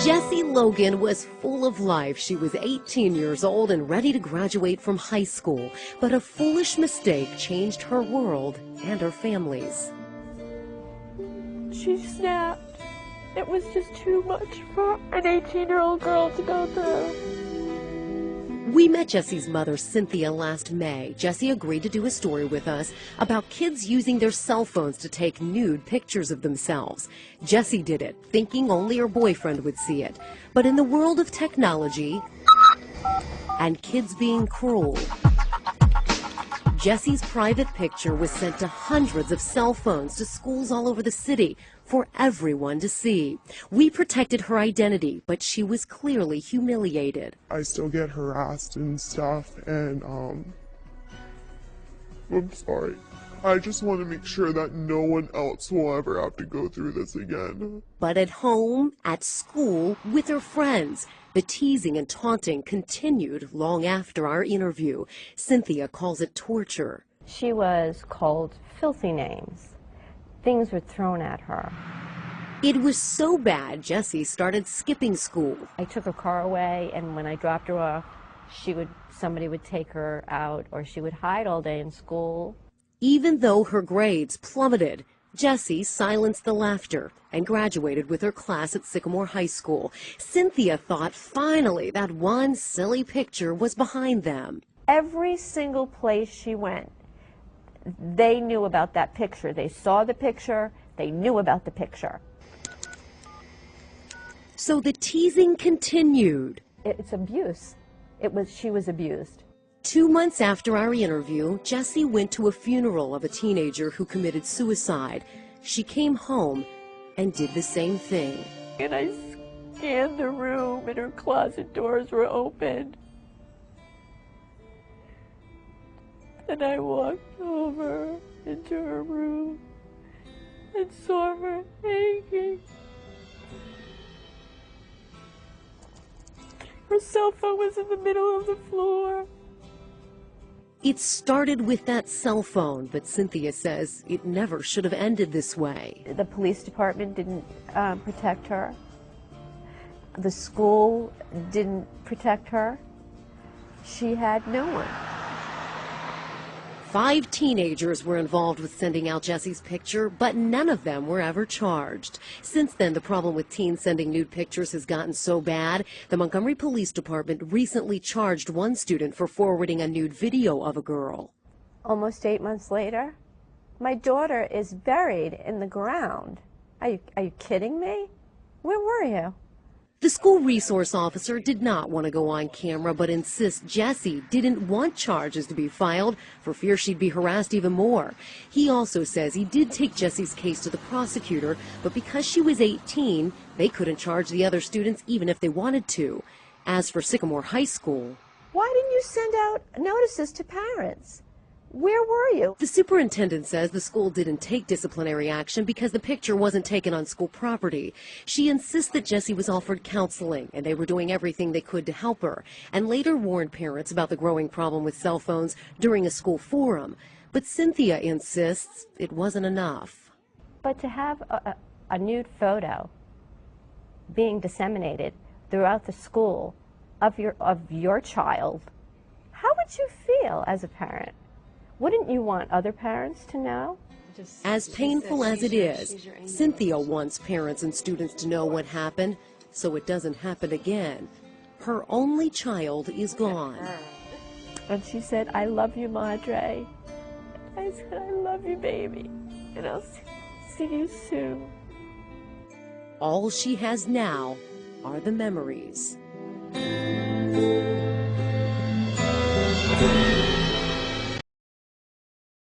Jessie Logan was full of life. She was 18 years old and ready to graduate from high school. But a foolish mistake changed her world and her family's. She snapped. It was just too much for an 18-year-old girl to go through. We met Jessie's mother, Cynthia, last May. Jessie agreed to do a story with us about kids using their cell phones to take nude pictures of themselves. Jessie did it, thinking only her boyfriend would see it. But in the world of technology and kids being cruel, Jessie's private picture was sent to hundreds of cell phones to schools all over the city for everyone to see. We protected her identity, but she was clearly humiliated. I still get harassed and stuff, and I'm sorry. I just want to make sure that no one else will ever have to go through this again. But at home, at school, with her friends, the teasing and taunting continued long after our interview. Cynthia calls it torture. She was called filthy names. Things were thrown at her. It was so bad, Jessie started skipping school. I took her car away, and when I dropped her off, somebody would take her out, or she would hide all day in school. Even though her grades plummeted, Jessie silenced the laughter and graduated with her class at Sycamore High School. Cynthia thought finally that one silly picture was behind them. Every single place she went, they knew about that picture. They saw the picture, they knew about the picture. So the teasing continued. It's abuse. She was abused. 2 months after our interview, Jessie went to a funeral of a teenager who committed suicide. She came home and did the same thing. And I scanned the room, and her closet doors were open. And I walked over into her room and saw her hanging. Her cell phone was in the middle of the floor. It started with that cell phone, but Cynthia says it never should have ended this way. The police department didn't protect her. The school didn't protect her. She had no one. 5 teenagers were involved with sending out Jessie's picture, but none of them were ever charged. Since then, the problem with teens sending nude pictures has gotten so bad, the Montgomery Police Department recently charged one student for forwarding a nude video of a girl. Almost 8 months later, my daughter is buried in the ground. Are you kidding me? Where were you? The school resource officer did not want to go on camera, but insists Jessie didn't want charges to be filed for fear she'd be harassed even more. He also says he did take Jessie's case to the prosecutor, but because she was 18, they couldn't charge the other students even if they wanted to. As for Sycamore High School, why didn't you send out notices to parents? Where were you? The superintendent says the school didn't take disciplinary action because the picture wasn't taken on school property. She insists that Jessie was offered counseling and they were doing everything they could to help her, and later warned parents about the growing problem with cell phones during a school forum. But Cynthia insists it wasn't enough. But to have a nude photo being disseminated throughout the school of your child, how would you feel as a parent? Wouldn't you want other parents to know? As painful as it is, Cynthia wants parents and students to know what happened so it doesn't happen again. Her only child is gone. And she said, "I love you, Madre." I said, "I love you, baby. And I'll see you soon." All she has now are the memories.